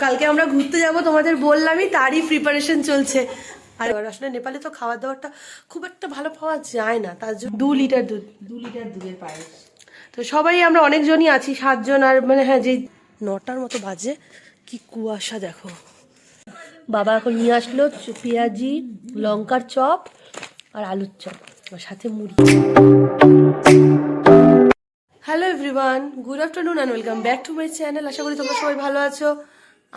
কালকে আমরা ঘুরতে যাব তোমাদের বললামই, তারই প্রিপারেশন চলছে। আর আসলে নেপালে তো খাবার দাবারটা খুব একটা ভালো পাওয়া যায় না, তার জন্য 2 লিটার দুধ, 2 লিটার দুধের পায়েস। তো সবাই আমরা অনেকজনই আছি, 7 জন। আর মানে হ্যাঁ, যে 9টার মতো বাজে, কি কুয়াশা দেখো। বাবা এখন নিয়ে আসলো পেঁয়াজি, লঙ্কার চপ আর আলুর চপ, আর সাথে মুড়ি। Hello everyone, good afternoon and welcome back to my channel. আশা করি তোমরা সবাই ভালো আছো,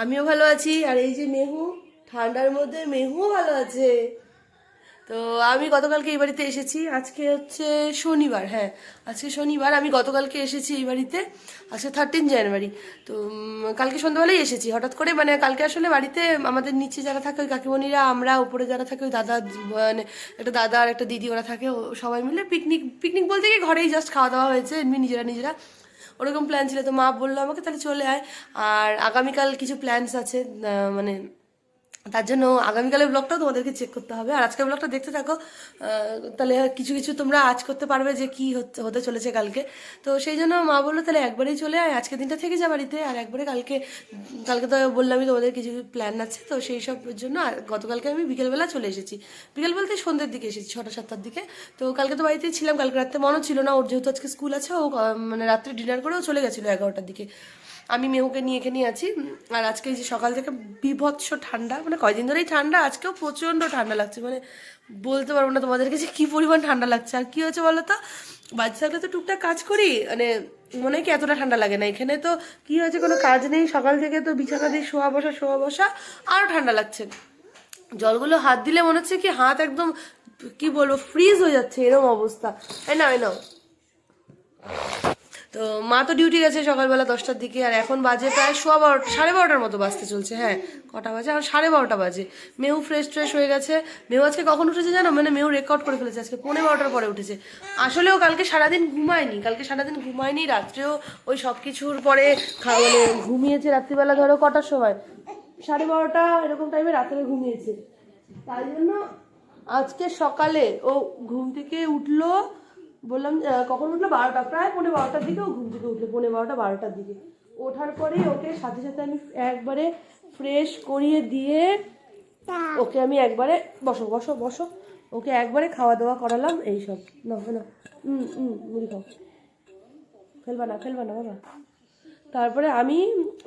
আমিও ভালো আছি। আর এই যে মেহু, ঠান্ডার মধ্যে মেহুও ভালো আছে। তো আমি গতকালকে এই বাড়িতে এসেছি, আজকে হচ্ছে শনিবার। হ্যাঁ, আজকে শনিবার। আমি গতকালকে এসেছি এই বাড়িতে, আজকে 13 জানুয়ারি। তো কালকে সন্ধ্যাবেলায় এসেছি হঠাৎ করে। মানে কালকে আসলে বাড়িতে আমাদের নিচে যারা থাকে ওই কাকিমণিরা, আমরা উপরে যারা থাকে ওই দাদা, মানে একটা দাদা আর একটা দিদি, ওরা থাকে, সবাই মিলে পিকনিক। পিকনিক বলতে কি, ঘরেই জাস্ট খাওয়া দাওয়া হয়েছে এমনি নিজেরা নিজেরা, ওরকম প্ল্যান ছিল। তো মা বললো আমাকে তাহলে চলে আয়, আর আগামীকাল কিছু প্ল্যানস আছে, মানে তার জন্য আগামীকালের ব্লগটাও তোমাদেরকে চেক করতে হবে। আর আজকের ব্লগটা দেখতে থাকো, তাহলে কিছু কিছু তোমরা আজ করতে পারবে যে কি হতে চলেছে কালকে। তো সেই জন্য মা বললো তাহলে একবারেই চলে আয়, আজকে দিনটা থেকে যা বাড়িতে, আর একবারে কালকে। কালকে তো বললামই তোমাদের কিছু প্ল্যান আছে, তো সেই সবের জন্য গতকালকে আমি বিকেলবেলা চলে এসেছি। বিকেল বলতে সন্ধ্যের দিকে এসেছি, 6টা 7টার দিকে। তো কালকে তো বাড়িতেই ছিলাম, কালকে রাত্রে মনে ছিল না ওর, যেহেতু আজকে স্কুল আছে, ও মানে রাত্রে ডিনার করেও চলে গেছিলো 11টার দিকে। আমি মেহুকে নিয়ে এখানেই আছি। আর আজকে এই যে সকাল থেকে বিভৎস ঠান্ডা, মানে কয়দিন ধরেই ঠান্ডা, আজকেও প্রচণ্ড ঠান্ডা লাগছে। মানে বলতে পারবো না তোমাদেরকে যে কী পরিমাণ ঠান্ডা লাগছে। আর কী হয়েছে বলো তো, বাচ্চা থাকলে তো টুকটাক কাজ করি, মানে মনে হয় কি এতটা ঠান্ডা লাগে না। এখানে তো কী হয়েছে, কোনো কাজ নেই, সকাল থেকে তো বিছানা দিয়ে শোয়া বসা, আরও ঠান্ডা লাগছে। জলগুলো হাত দিলে মনে হচ্ছে কি হাত একদম, কি বলবো, ফ্রিজ হয়ে যাচ্ছে, এরকম অবস্থা। এই নাও। তো মা তো ডিউটি গেছে সকালবেলা 10টার দিকে, আর এখন বাজে প্রায় 12:30 মতো বাজতে চলছে। হ্যাঁ, কটা বাজে, আর 12:30 বাজে। মেহু ফ্রেশ হয়ে গেছে। মেহু আজকে কখন উঠেছে জানো, মানে মেহু রেকর্ড করে ফেলেছে, আজকে 12:15 পরে উঠেছে। আসলেও কালকে সারাদিন ঘুমায়নি, রাত্রেও ওই সব কিছুর পরে মানে ঘুমিয়েছে। রাত্রিবেলা ধরো কটার সময়, 12:30 এরকম টাইমে রাত্রে ঘুমিয়েছে। তাই জন্য আজকে সকালে ও ঘুম থেকে উঠলো, বললাম কখন উঠলো, 12টা, প্রায় 12:15 দিকে ও ঘুম থেকে উঠলো, 12:15 দিকে। ওঠার পরেই ওকে সাথে সাথে আমি একবারে ফ্রেশ করিয়ে দিয়ে ওকে আমি একবারে বসো ওকে একবারে খাওয়া দাওয়া করালাম। এইসব না মুড়ি খাও, ফেলবা না বাবা। তারপরে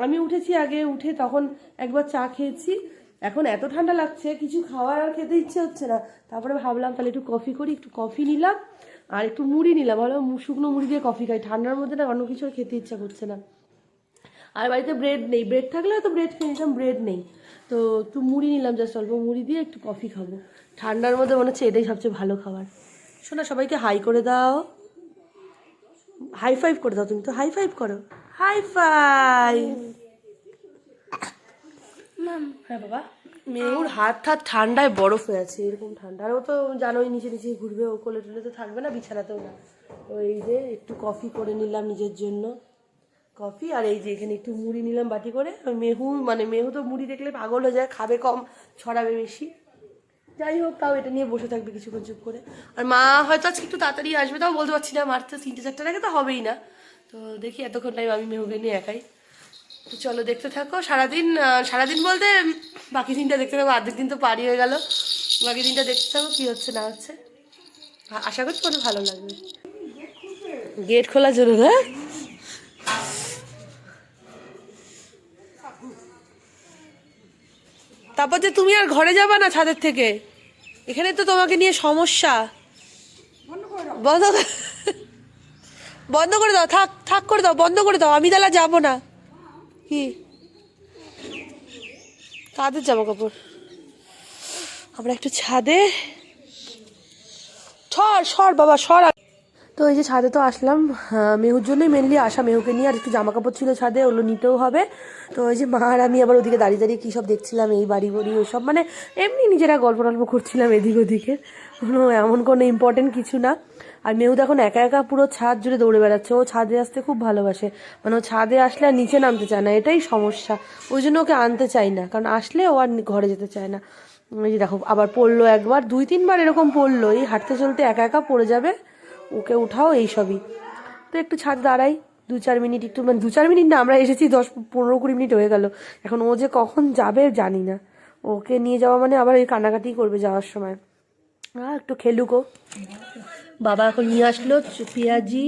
আমি উঠেছি, আগে উঠে তখন একবার চা খেয়েছি। এখন এত ঠান্ডা লাগছে, কিছু খাওয়ার আর খেতে ইচ্ছে হচ্ছে না। তারপরে ভাবলাম তাহলে একটু কফি করি, একটু কফি নিলাম আর একটু মুড়ি নিলাম। ভালো শুকনো মুড়ি দিয়ে কফি খাই, ঠান্ডার মধ্যে না অন্য কিছু খেতে ইচ্ছা করছে না। আর বাড়িতে ব্রেড নেই, ব্রেড থাকলে হয়তো ব্রেড খেয়ে নিতাম, ব্রেড নেই। তো একটু মুড়ি নিলাম, জাস্ট অল্প মুড়ি দিয়ে একটু কফি খাবো। ঠান্ডার মধ্যে মনে হচ্ছে এটাই সবচেয়ে ভালো খাবার। শোনা, সবাইকে হাই করে দাও, হাই ফাইভ করে দাও। তুমি তো হাই ফাইভ করো, হাই ফাইভ। হ্যাঁ বাবা, মেয়ের হাত ঠান্ডায় বরফ হয়ে আছে, এরকম ঠান্ডা। আর ও তো জানোই নিচে ঘুরবে, ও কোলে টোলে তো থাকবে না, বিছানাতেও না। তো এই যে একটু কফি করে নিলাম নিজের জন্য, কফি। আর এই যে এখানে একটু মুড়ি নিলাম বাটি করে। মেহু তো মুড়ি দেখলে পাগল হয়ে যায়, খাবে কম, ছড়াবে বেশি। যাই হোক, তাও এটা নিয়ে বসে থাকবে কিছুক্ষণ চুপ করে। আর মা হয়তো আজকে একটু তাড়াতাড়ি আসবে, তাও বলতে পারছি না, মার তো 3টে 4টার আগে তো হবেই না। তো দেখি, এতক্ষণ টাইম আমি মেহুকে নিয়ে একাই। তো চলো দেখতে থাকো। সারাদিন বলতে বাকি দিনটা দেখতে থাকো, অর্ধেক দিন তো পারি হয়ে গেল। বাকি দিনটা দেখতে থাকো কী হচ্ছে না হচ্ছে, আশা করছি অনেক ভালো লাগবে। গেট খোলার জন্য না, তারপর যে তুমি আর ঘরে যাবা না ছাদের থেকে, এখানে তো তোমাকে নিয়ে সমস্যা। বন্ধ করে দাও, থাক করে দাও, বন্ধ করে দাও, আমি তাহলে যাবো না। কি কাদের জামা কাপড়, আমরা একটু ছাদে, সর বাবা সর। তো এই যে ছাদে তো আসলাম, মেহুর জন্যই মেনলি আসা, মেহুকে নিয়ে। আর একটু জামা কাপড় ছিল ছাদে, ওগুলো নিতেও হবে। তো ওই যে মা আর আমি আবার ওদিকে দাঁড়িয়ে কী সব দেখছিলাম, এই বাড়ি ওসব, মানে এমনি নিজেরা গল্প করছিলাম এদিক ওদিকে, এমন কোনো ইম্পর্টেন্ট কিছু না। আর মেহু এখন একা একা পুরো ছাদ জুড়ে দৌড়ে বেড়াচ্ছে, ও ছাদে আসতে খুব ভালোবাসে। মানে ও ছাদে আসলে আর নিচে নামতে চায় না, এটাই সমস্যা। ওই জন্য ওকে আনতে চাই না, কারণ আসলে ও আর ঘরে যেতে চায় না। ওই যে দেখো, আবার পড়লো একবার, 2-3 বার এরকম পড়লো, এই হাঁটতে চলতে একা একা পড়ে যাবে, ওকে উঠাও, এইসবই। তো একটু ছাদ দাঁড়াই, 2-4 মিনিট একটু, মানে 2-4 মিনিট না, আমরা এসেছি 10-15-20 মিনিট হয়ে গেল। এখন ও যে কখন যাবে জানি না। ওকে নিয়ে যাওয়া মানে আবার এই কান্নাকাটি করবে যাওয়ার সময়। একটু খেলুক ও। বাবা এখন নিয়ে আসলো পেঁয়াজি,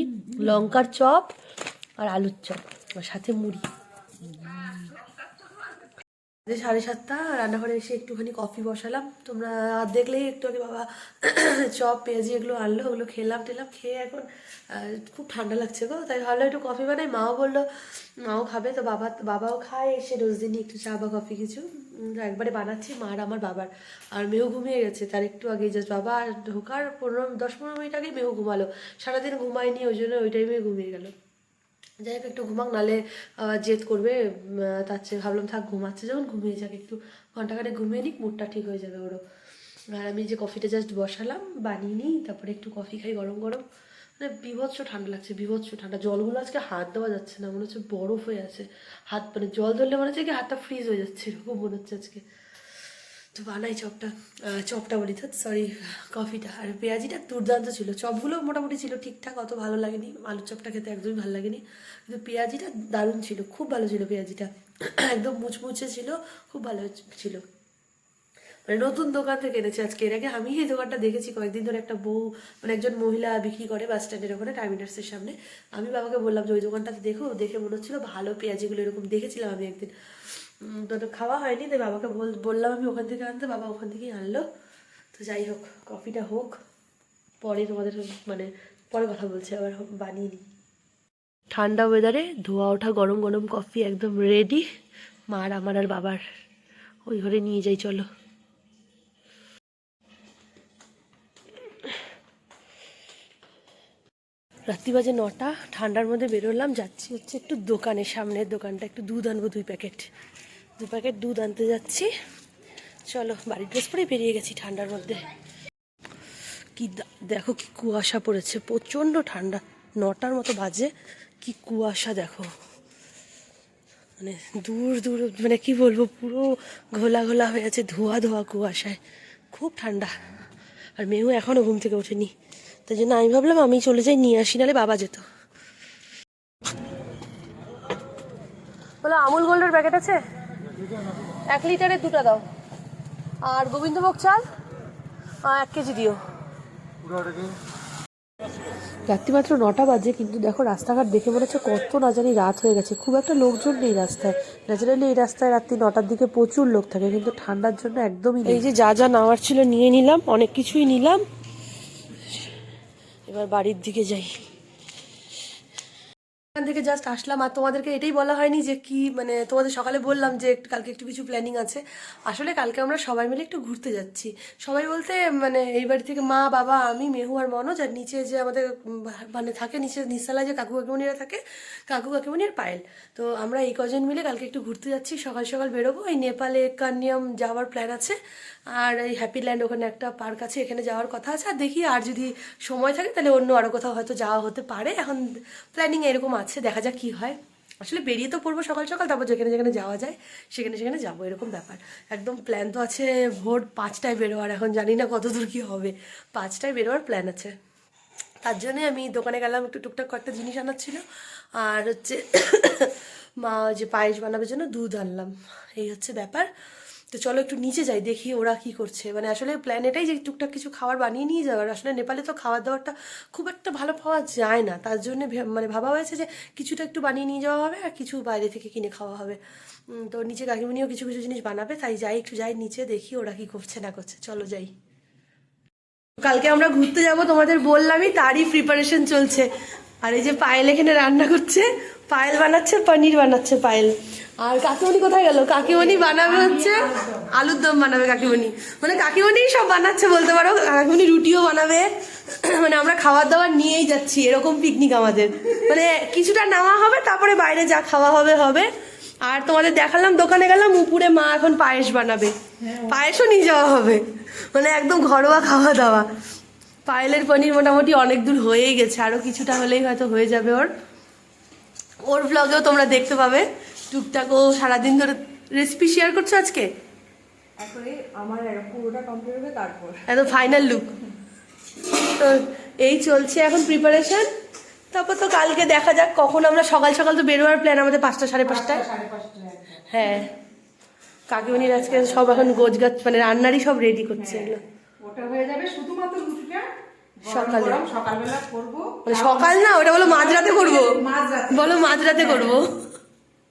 লঙ্কার চপ আর আলুর চপ, আর সাথে মুড়ি। 7:30, রান্নাঘরে এসে একটুখানি কফি বসালাম। তোমরা দেখলেই একটু আগে বাবা চপ পেঁয়াজি এগুলো আনলো, ওগুলো খেলাম টেলাম, খেয়ে এখন খুব ঠান্ডা লাগছে গো, তাই ভালো একটু কফি বানাই। মাও বললো মাও খাবে, তো বাবাও খায় এসে রোজ দিনই একটু চা বা কফি কিছু। একবারে বানাচ্ছি মার আমার বাবার। আর মেয়েও ঘুমিয়ে গেছে তার একটু আগে, জাস্ট বাবা ঢোকার 10-15 মিনিট আগে মেয়েও ঘুমালো। সারাদিন ঘুমায়নি, ওই জন্য ওই টাইমে ঘুমিয়ে গেল। যাই হোক একটু ঘুমাক, নালে জেদ করবে। তার চেয়ে ভাবলাম থাক, ঘুমাচ্ছে যখন ঘুমিয়ে যাক, একটু ঘন্টাখানেক ঘুমিয়ে নিক, মুডটা ঠিক হয়ে যাবে ওরও। আর আমি যে কফিটা জাস্ট বসালাম, বানিয়ে নিই, তারপরে একটু কফি খাই গরম গরম। মানে বিভৎস ঠান্ডা লাগছে, বিভৎস ঠান্ডা। জলগুলো আজকে হাত দেওয়া যাচ্ছে না, মনে হচ্ছে বরফ হয়ে আছে হাত, মানে জল ধরলে মনে হচ্ছে কি হাতটা ফ্রিজ হয়ে যাচ্ছে, এরকম মনে হচ্ছে আজকে। তো বানাই চপটা বলি তো, সরি, কফিটা। আর পেঁয়াজিটা দুর্দান্ত ছিল, চপগুলো মোটামুটি ছিল ঠিকঠাক, অত ভালো লাগেনি। আলুর চপটা খেতে একদমই ভালো লাগেনি, কিন্তু পেঁয়াজিটা দারুণ ছিল, খুব ভালো ছিল পেঁয়াজিটা। একদম মুচমুচে ছিল, খুব ভালো ছিল। মানে নতুন দোকান থেকে এনেছে আজকে। এর আগে আমি এই দোকানটা দেখেছি কয়েকদিন ধরে, একটা বউ মানে একজন মহিলা বিক্রি করে বাস স্ট্যান্ডের ওখানে, টার্মিনার্সের সামনে। আমি বাবাকে বললাম যে ওই দোকানটাতে দেখো, দেখে মনে হচ্ছিলো ভালো পেঁয়াজিগুলো, এরকম দেখেছিলাম আমি একদিন, তো খাওয়া হয়নি। তাই বাবাকে বললাম আমি ওখান থেকে আনতে, বাবা ওখান থেকেই আনলো। তো যাই হোক, কফিটা হোক, পরে তোমাদের মানে পরে কথা বলছি, আবার বানিয়ে নিই। ঠান্ডা ওয়েদারে ধোয়া ওঠা গরম গরম কফি একদম রেডি, মার আমার আর বাবার। ওই ঘরে নিয়ে যাই চলো। রাত্রি বাজে 9টা, ঠান্ডার মধ্যে বেরোলাম, যাচ্ছি হচ্ছে একটু দোকানের সামনের দোকানটা, একটু দুধ আনবো 2 প্যাকেট দুধ আনতে যাচ্ছি। চলো, বাড়ির ড্রেস পরেই বেরিয়ে গেছি ঠান্ডার মধ্যে। কি দেখো কি কুয়াশা পড়েছে, প্রচণ্ড ঠান্ডা। 9টার মতো বাজে, কি কুয়াশা দেখো, মানে দূর দূর, মানে কি বলবো, পুরো ঘোলা ঘোলা হয়ে আছে, ধোয়া ধোয়া কুয়াশায়, খুব ঠান্ডা। আর মেয়েও এখনও ঘুম থেকে ওঠেনি, তাই জন্য আমি ভাবলাম আমি চলে যাই, নিয়ে আসি, নাহলে বাবা যেত। বলো আমুল গোল্ডের প্যাকেট আছে 1 লিটারের, 2টা দাও। আর গোবিন্দভোগ চাল 1 কেজি দিও। রাত্রি মাত্র 9টা বাজে, কিন্তু দেখো রাস্তাঘাট দেখে মনে হচ্ছে কত না জানি রাত হয়ে গেছে। খুব একটা লোকজন নেই রাস্তায়। ন্যাচারালি এই রাস্তায় রাত্রি 9টার দিকে প্রচুর লোক থাকে, কিন্তু ঠান্ডার জন্য একদমই নেই। এই যে যা যা নেওয়ার ছিল নিয়ে নিলাম, অনেক কিছুই নিলাম। এবার বাড়ির দিকে যাই। এখান থেকে জাস্ট আসলাম, আর তোমাদেরকে এটাই বলা হয়নি যে কি, মানে তোমাদের সকালে বললাম যে কালকে একটু কিছু প্ল্যানিং আছে। আসলে কালকে আমরা সবাই মিলে একটু ঘুরতে যাচ্ছি। সবাই বলতে মানে এই বাড়ি থেকে মা, বাবা, আমি, মেহু আর মনোজ, আর নিচে যে আমাদের মানে থাকে নিচে নিচতলায় যে কাকু কাকিমণিরা থাকে, কাকু কাকিমণি আর পায়েল। তো আমরা এই কজন মিলে কালকে একটু ঘুরতে যাচ্ছি, সকাল সকাল বেরোবো। এই নেপালে কান্যাম যাওয়ার প্ল্যান আছে, আর এই হ্যাপিল্যান্ড ওখানে একটা পার্ক আছে, এখানে যাওয়ার কথা আছে। আর দেখি আর যদি সময় থাকে তাহলে অন্য আরও কোথাও হয়তো যাওয়া হতে পারে। এখন প্ল্যানিং এরকম আছে, দেখা যাক কী হয়। আসলে বেরিয়ে তো পড়বো সকাল সকাল, তারপর যেখানে যেখানে যাওয়া যায় সেখানে সেখানে যাবো, এরকম ব্যাপার। একদম প্ল্যান তো আছে ভোর 5টায় বেরোয়ার, এখন জানি না কত দূর কী হবে। 5টায় বেরোয়ার প্ল্যান আছে। তার জন্যে আমি দোকানে গেলাম, একটু টুকটাক কয়েকটা জিনিস আনার ছিল। আর হচ্ছে মা যে পায়েস বানাবার জন্য দুধ আনলাম, এই হচ্ছে ব্যাপার। তো চলো একটু নিচে যাই, দেখি ওরা কি করছে। মানে আসলে প্ল্যান এটাই যে টুকটাক কিছু খাবার বানিয়ে নিয়ে যাওয়ার। আসলে নেপালে তো খাবার দাবারটা খুব একটা ভালো পাওয়া যায় না, তার জন্য মানে ভাবা হয়েছে যে কিছুটা একটু বানিয়ে নিয়ে যাওয়া হবে, আর কিছু বাইরে থেকে কিনে খাওয়া হবে। তো নিচে কাকিমণিও কিছু কিছু জিনিস বানাবে, তাই একটু যাই নিচে, দেখি ওরা কি করছে না করছে। চলো যাই। কালকে আমরা ঘুরতে যাব তোমাদের বললামই, তারই প্রিপারেশন চলছে। আর এই যে পায়েল এখানে রান্না করছে, পায়েল বানাচ্ছে পনির বানাচ্ছে পায়েল। আর কাকিমণি কোথায় গেল? কাকিমণি বানাবে হচ্ছে আলুর দম বানাবে কাকিমণি, মানে কাকিমণি সব বানাচ্ছে বলতে পারো। কাকিমণি রুটিও বানাবে। মানে আমরা খাবার দাবার নিয়েই যাচ্ছি, এরকম পিকনিক আমাদের। মানে কিছুটা নেওয়া হবে, তারপরে বাইরে যা খাওয়া হবে হবে। আর তোমাদের দেখালাম দোকানে গেলাম, উপরে মা এখন পায়েস বানাবে, পায়েসও নিয়ে যাওয়া হবে। মানে একদম ঘরোয়া খাওয়া দাওয়া। পায়েলের পনির মোটামুটি অনেক দূর হয়েই গেছে, আরও কিছুটা হলেই হয়তো হয়ে যাবে ওর ভ্লগেও তোমরা দেখতে পাবে টুকটাক। ও সারাদিন ধরে রেসিপি শেয়ার করছো আজকে, আমার পুরোটা কমপ্লিট হবে তারপর একদম ফাইনাল লুক। তো এই চলছে এখন প্রিপারেশন। তারপর তো কালকে দেখা যাক কখন আমরা সকাল সকাল তো বেরোয়ার প্ল্যান আমাদের 5টা 5:30টায়। 5:30 একদম। হ্যাঁ কাকিমণির আজকে সব এখন গোছগাছ মানে রান্নারই সব রেডি করছে এগুলো। ওটা হয়ে যাবে শুধুমাত্র রুটিটা সকালে। সকালবেলা করবো। মানে সকাল না, ওটা বলো মাঝরাতে করবো। মাঝরাতে। বলো মাঝরাতে করবো।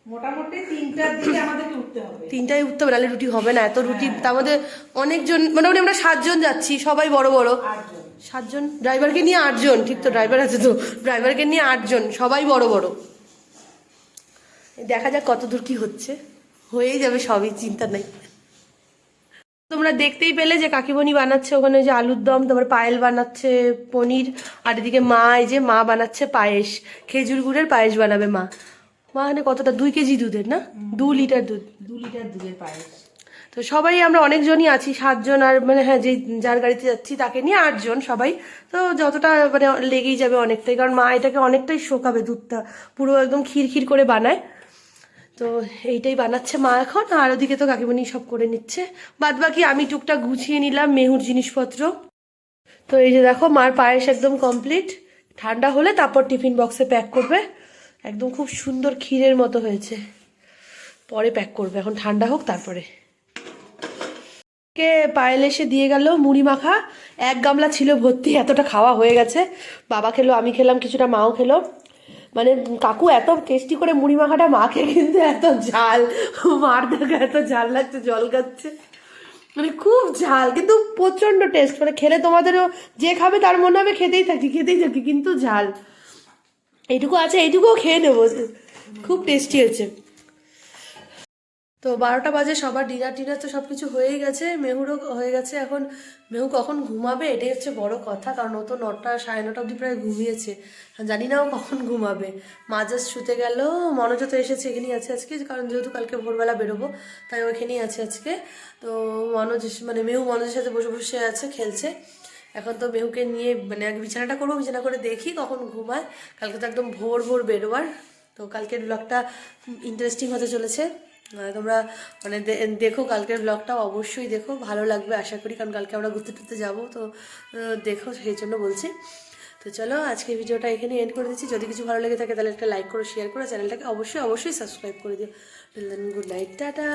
মোটামুটি 3টার দিকে আমাদেরকে উঠতে হবে। 3টায় উঠতে হবে, নাহলে রুটি হবে না। এত রুটি তার মধ্যে অনেকজন, মোটামুটি আমরা 7 জন যাচ্ছি, সবাই বড় বড়। 8 জন। 7 জন, ড্রাইভারকে নিয়ে 8 জন। ঠিক তো, ড্রাইভার আছে তো, ড্রাইভারকে নিয়ে 8 জন, সবাই বড় বড়। দেখা যাক কত দূর কি হচ্ছে, হয়েই যাবে সবই, চিন্তা নেই। তোমরা দেখতেই পেলে যে কাকিমণি বানাচ্ছে ওখানে যে আলুর দম, তারপর পায়েল বানাচ্ছে পনির, আর এদিকে মা এই যে মা বানাচ্ছে পায়েস, খেজুর গুড়ের পায়েস বানাবে মা। মা এখানে কতটা, 2 কেজি দুধের না, 2 লিটার দুধ। 2 লিটার দুধের পায়েস। তো সবাই আমরা অনেকজনই আছি, 7 জন, আর মানে হ্যাঁ যে যার গাড়িতে যাচ্ছি তাকে নিয়ে 8 জন সবাই। তো যতটা মানে লেগেই যাবে অনেকটাই, কারণ মা এটাকে অনেকটাই শোকাবে, দুধটা পুরো একদম ক্ষীর ক্ষীর করে বানায়। তো এইটাই বানাচ্ছে মা এখন, আর ওদিকে তো কাকিমণি সব করে নিচ্ছে। বাদ বাকি আমি টুকটাক গুছিয়ে নিলাম মেহুর জিনিসপত্র। তো এই যে দেখো মার পায়েস একদম কমপ্লিট, ঠান্ডা হলে তারপর টিফিন বক্সে প্যাক করবে। একদম খুব সুন্দর ক্ষীরের মতো হয়েছে, পরে প্যাক করবে, এখন ঠান্ডা হোক তারপরে। কে পায়েল এসে দিয়ে গেল মুড়ি মাখা, 1 গামলা ছিল ভর্তি, এতটা খাওয়া হয়ে গেছে। বাবা খেলো, আমি খেলাম কিছুটা, মাও খেলো। মানে কাকু এত টেস্টি করে মুড়ি মাখাটা মাখে, কিন্তু এত ঝাল, মার দেখে এত ঝাল লাগছে, জল খাচ্ছে, মানে খুব ঝাল, কিন্তু প্রচন্ড টেস্ট। মানে খেলে তোমাদেরও, যে খাবে তার মনে হবে খেতেই থাকি খেতেই থাকি, কিন্তু ঝাল। এইটুকু আছে, এইটুকুও খেয়ে নেবো, খুব টেস্টি হয়েছে। তো 12টা বাজে, সবার ডিনার টিনার তো সব কিছু হয়েই গেছে, মেহুরও হয়ে গেছে। এখন মেহু কখন ঘুমাবে এটাই হচ্ছে বড় কথা, কারণ ও তো 9টা 9:30 অবধি প্রায় ঘুমিয়েছে। জানি না ও কখন ঘুমাবে। মা জাস্ট শুতে গেল, মনোজ তো এসেছে, এখানেই আছে আজকে, কারণ যেহেতু কালকে ভোরবেলা বেরোবো তাই ওইখানেই আছে আজকে। তো মনোজ মানে মেহু মনোজের সাথে বসে বসে আছে, খেলছে। এখন তো মেহুকে নিয়ে মানে আগে বিছানাটা করবো, বিছানা করে দেখি কখন ঘুমায়। কালকে তো একদম ভোর ভোর বেরোবার। তো কালকের ব্লগটা ইন্টারেস্টিং হতে চলেছে, তোমরা মানে দেখো, কালকের ব্লগটাও অবশ্যই দেখো, ভালো লাগবে আশা করি, কারণ কালকে আমরা ঘুরতে টুরতে যাবো। তো দেখো, সেই জন্য বলছি। তো চলো আজকে ভিডিওটা এখানে এন্ড করে দিচ্ছি। যদি কিছু ভালো লেগে থাকে তাহলে একটা লাইক করো, শেয়ার করো, চ্যানেলটাকে অবশ্যই অবশ্যই সাবস্ক্রাইব করে দিও। Good night, tata.